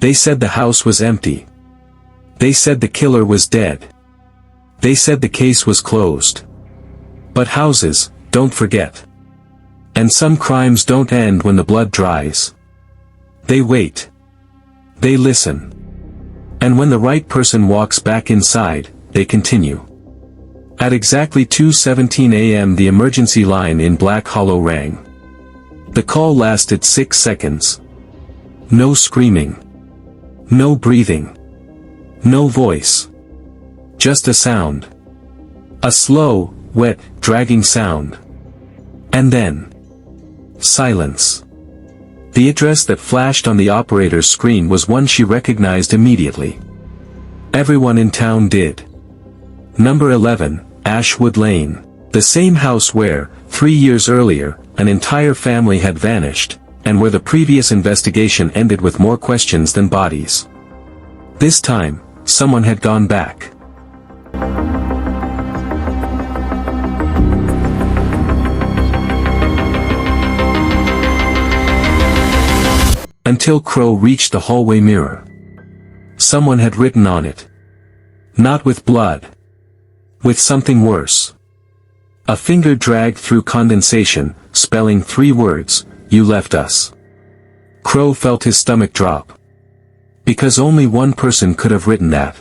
They said the house was empty. They said the killer was dead. They said the case was closed. But houses, don't forget. And some crimes don't end when the blood dries. They wait. They listen. And when the right person walks back inside, they continue. At exactly 2:17 a.m. the emergency line in Black Hollow rang. The call lasted 6 seconds. No screaming. No breathing. No voice. Just a sound. A slow, wet, dragging sound. And then silence. The address that flashed on the operator's screen was one she recognized immediately. Everyone in town did. Number 11, Ashwood Lane. The same house where, 3 years earlier, an entire family had vanished, and where the previous investigation ended with more questions than bodies. This time, someone had gone back. Until Crow reached the hallway mirror. Someone had written on it. Not with blood. With something worse. A finger dragged through condensation, spelling 3 words, "You left us." Crow felt his stomach drop. Because only one person could have written that.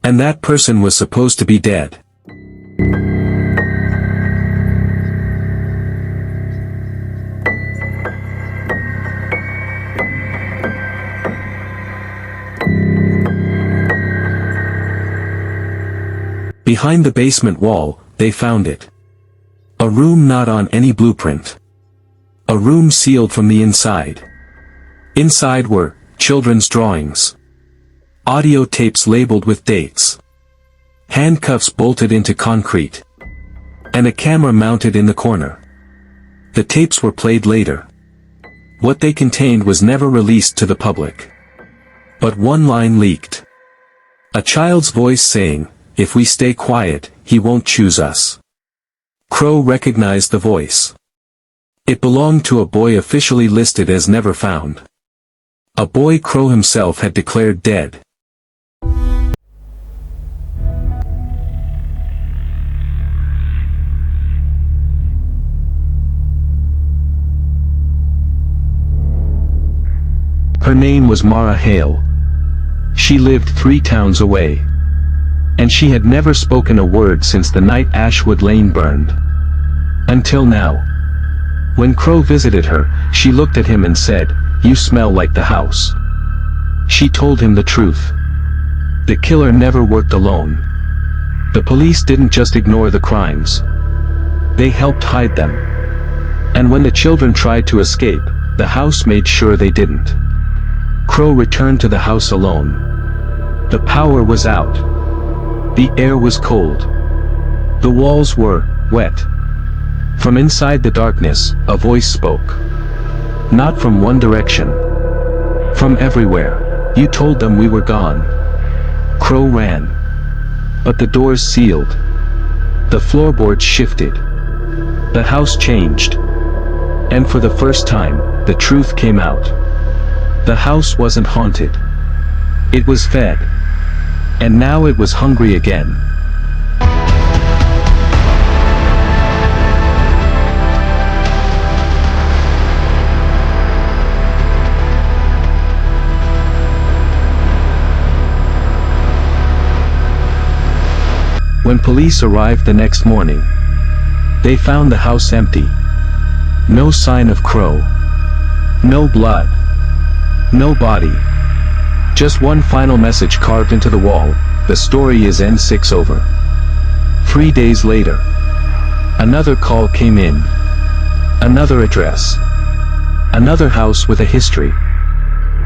And that person was supposed to be dead. Behind the basement wall, they found it. A room not on any blueprint. A room sealed from the inside. Inside were children's drawings. Audio tapes labeled with dates. Handcuffs bolted into concrete. And a camera mounted in the corner. The tapes were played later. What they contained was never released to the public. But one line leaked. A child's voice saying, "If we stay quiet, he won't choose us." Crow recognized the voice. It belonged to a boy officially listed as never found. A boy Crow himself had declared dead. Her name was Mara Hale. She lived 3 towns away. And she had never spoken a word since the night Ashwood Lane burned. Until now. When Crow visited her, she looked at him and said, "You smell like the house." She told him the truth. The killer never worked alone. The police didn't just ignore the crimes. They helped hide them. And when the children tried to escape, the house made sure they didn't. Crow returned to the house alone. The power was out. The air was cold. The walls were wet. From inside the darkness, a voice spoke. Not from one direction. From everywhere. "You told them we were gone." Crow ran. But the doors sealed. The floorboards shifted. The house changed. And for the first time, the truth came out. The house wasn't haunted. It was fed. And now it was hungry again. When police arrived the next morning, they found the house empty. No sign of Crow. No blood. No body. Just one final message carved into the wall: "The story is N6 over." 3 days later, another call came in. Another address. Another house with a history.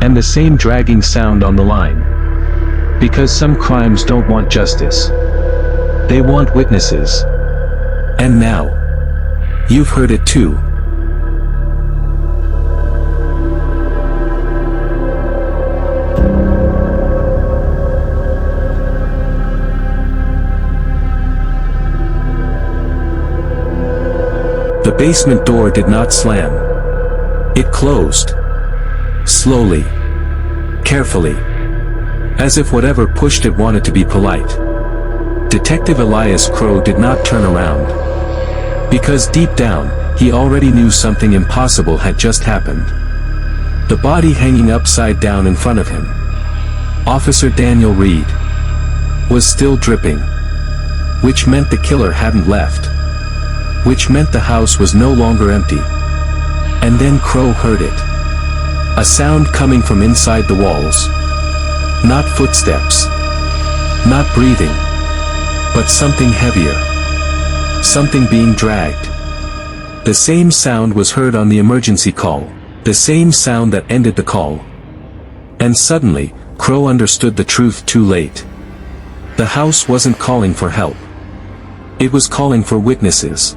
And the same dragging sound on the line. Because some crimes don't want justice. They want witnesses. And now, you've heard it too. The basement door did not slam. It closed. Slowly. carefully, as if whatever pushed it wanted to be polite. Detective Elias Crow did not turn around, because deep down, he already knew something impossible had just happened. The body hanging upside down in front of him, Officer Daniel Reed, was still dripping, which meant the killer hadn't left, which meant the house was no longer empty. And then Crow heard it. A sound coming from inside the walls. Not footsteps. Not breathing. But something heavier. Something being dragged. The same sound was heard on the emergency call. The same sound that ended the call. And suddenly, Crow understood the truth too late. The house wasn't calling for help. It was calling for witnesses.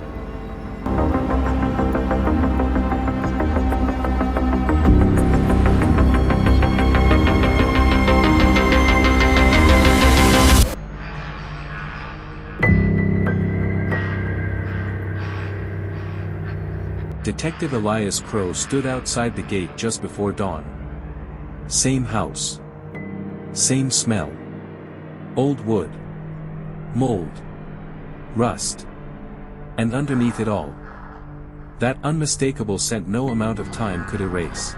Detective Elias Crow stood outside the gate just before dawn. Same house. Same smell. Old wood. Mold. Rust. And underneath it all, that unmistakable scent no amount of time could erase.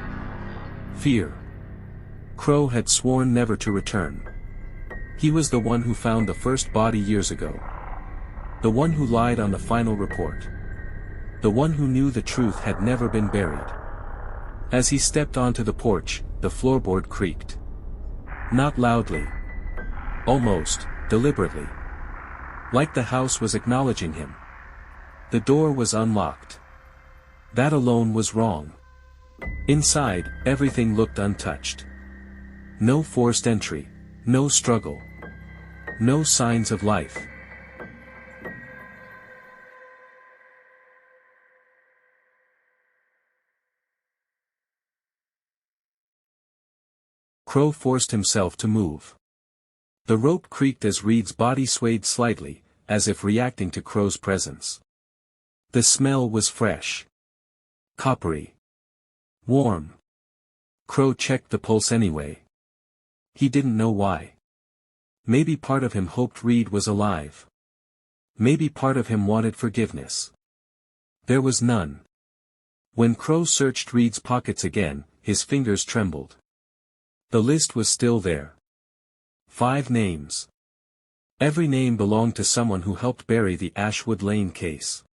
Fear. Crow had sworn never to return. He was the one who found the first body years ago. The one who lied on the final report. The one who knew the truth had never been buried. As he stepped onto the porch, the floorboard creaked. Not loudly. Almost, deliberately. Like the house was acknowledging him. The door was unlocked. That alone was wrong. Inside, everything looked untouched. No forced entry. No struggle. No signs of life. Crow forced himself to move. The rope creaked as Reed's body swayed slightly, as if reacting to Crow's presence. The smell was fresh. Coppery. Warm. Crow checked the pulse anyway. He didn't know why. Maybe part of him hoped Reed was alive. Maybe part of him wanted forgiveness. There was none. When Crow searched Reed's pockets again, his fingers trembled. The list was still there. 5 names. Every name belonged to someone who helped bury the Ashwood Lane case.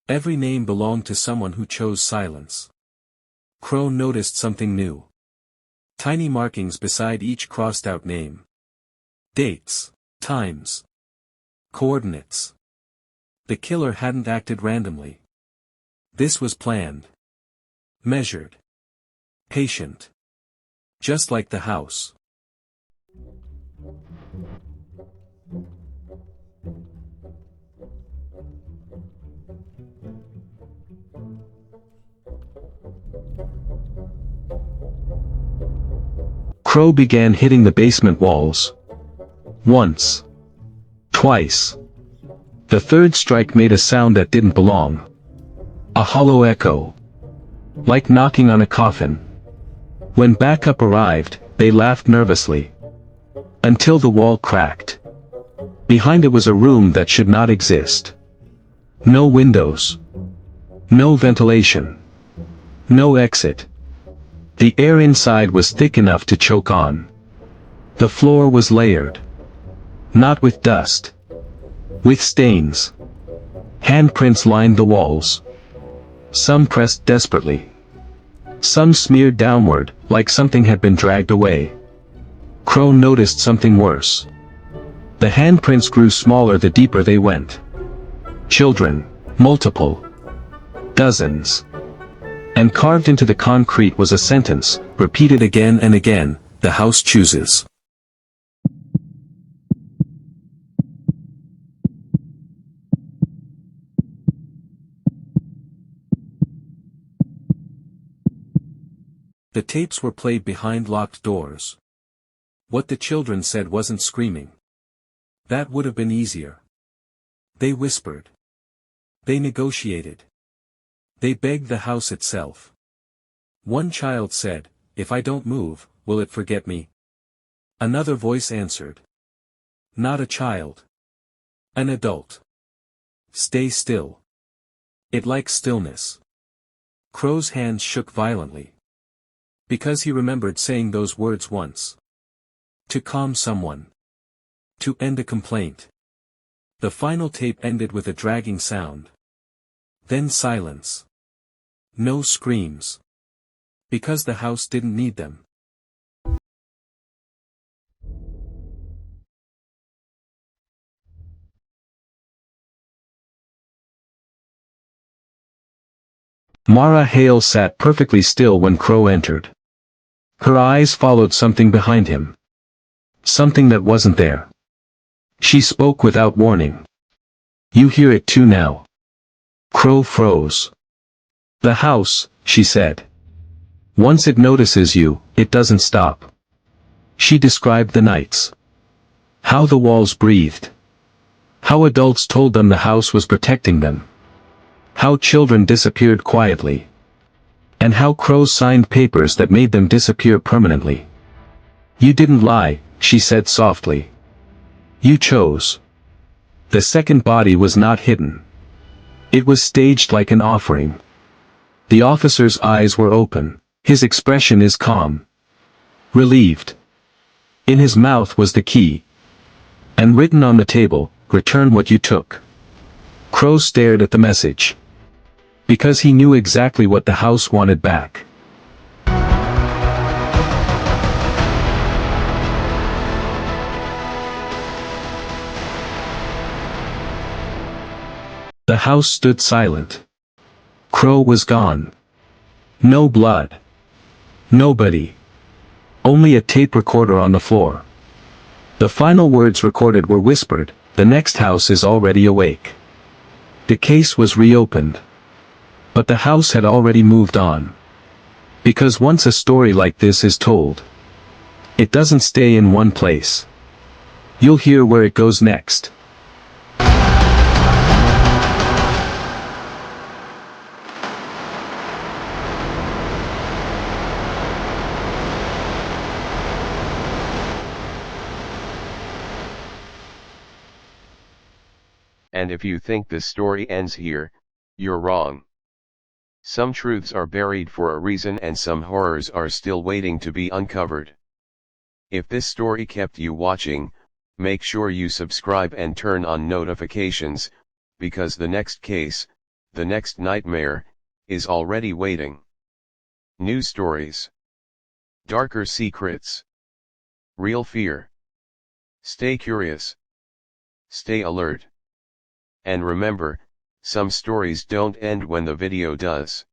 Every name belonged to someone who chose silence. Crow noticed something new. Tiny markings beside each crossed-out name. Dates, times, coordinates. The killer hadn't acted randomly. This was planned. Measured. Patient. Just like the house. Crow began hitting the basement walls. Once. Twice. The third strike made a sound that didn't belong. A hollow echo. Like knocking on a coffin. When backup arrived, they laughed nervously. Until the wall cracked. Behind it was a room that should not exist. No windows. No ventilation. No exit. The air inside was thick enough to choke on. The floor was layered. Not with dust. With stains. Handprints lined the walls. Some pressed desperately. Some smeared downward, like something had been dragged away. Crow noticed something worse. The handprints grew smaller the deeper they went. Children. Multiple. Dozens. And carved into the concrete was a sentence, repeated again and again, "The house chooses." The tapes were played behind locked doors. What the children said wasn't screaming. That would have been easier. They whispered. They negotiated. They begged the house itself. One child said, "If I don't move, will it forget me? Another voice answered. Not a child. An adult. Stay still. It likes stillness. Crow's hands shook violently. Because he remembered saying those words once. To calm someone. To end a complaint. The final tape ended with a dragging sound. Then silence. No screams. Because the house didn't need them. Mara Hale sat perfectly still when Crow entered. Her eyes followed something behind him. Something that wasn't there. She spoke without warning. You hear it too now. Crow froze. The house, she said. Once it notices you, it doesn't stop. She described the nights. How the walls breathed. How adults told them the house was protecting them. How children disappeared quietly. And how crows signed papers that made them disappear permanently. You didn't lie, she said softly. You chose. The second body was not hidden. It was staged like an offering. The officer's eyes were open, his expression is calm. Relieved. In his mouth was the key. And written on the table, return what you took. Crow stared at the message. Because he knew exactly what the house wanted back. The house stood silent. Crow was gone. No blood. Nobody. Only a tape recorder on the floor. The final words recorded were whispered, the next house is already awake. The case was reopened. But the house had already moved on. Because once a story like this is told, it doesn't stay in one place. You'll hear where it goes next. And if you think this story ends here, you're wrong. Some truths are buried for a reason and some horrors are still waiting to be uncovered. If this story kept you watching, make sure you subscribe and turn on notifications, because the next case, the next nightmare, is already waiting. New stories. Darker secrets. Real fear. Stay curious. Stay alert. And remember, some stories don't end when the video does.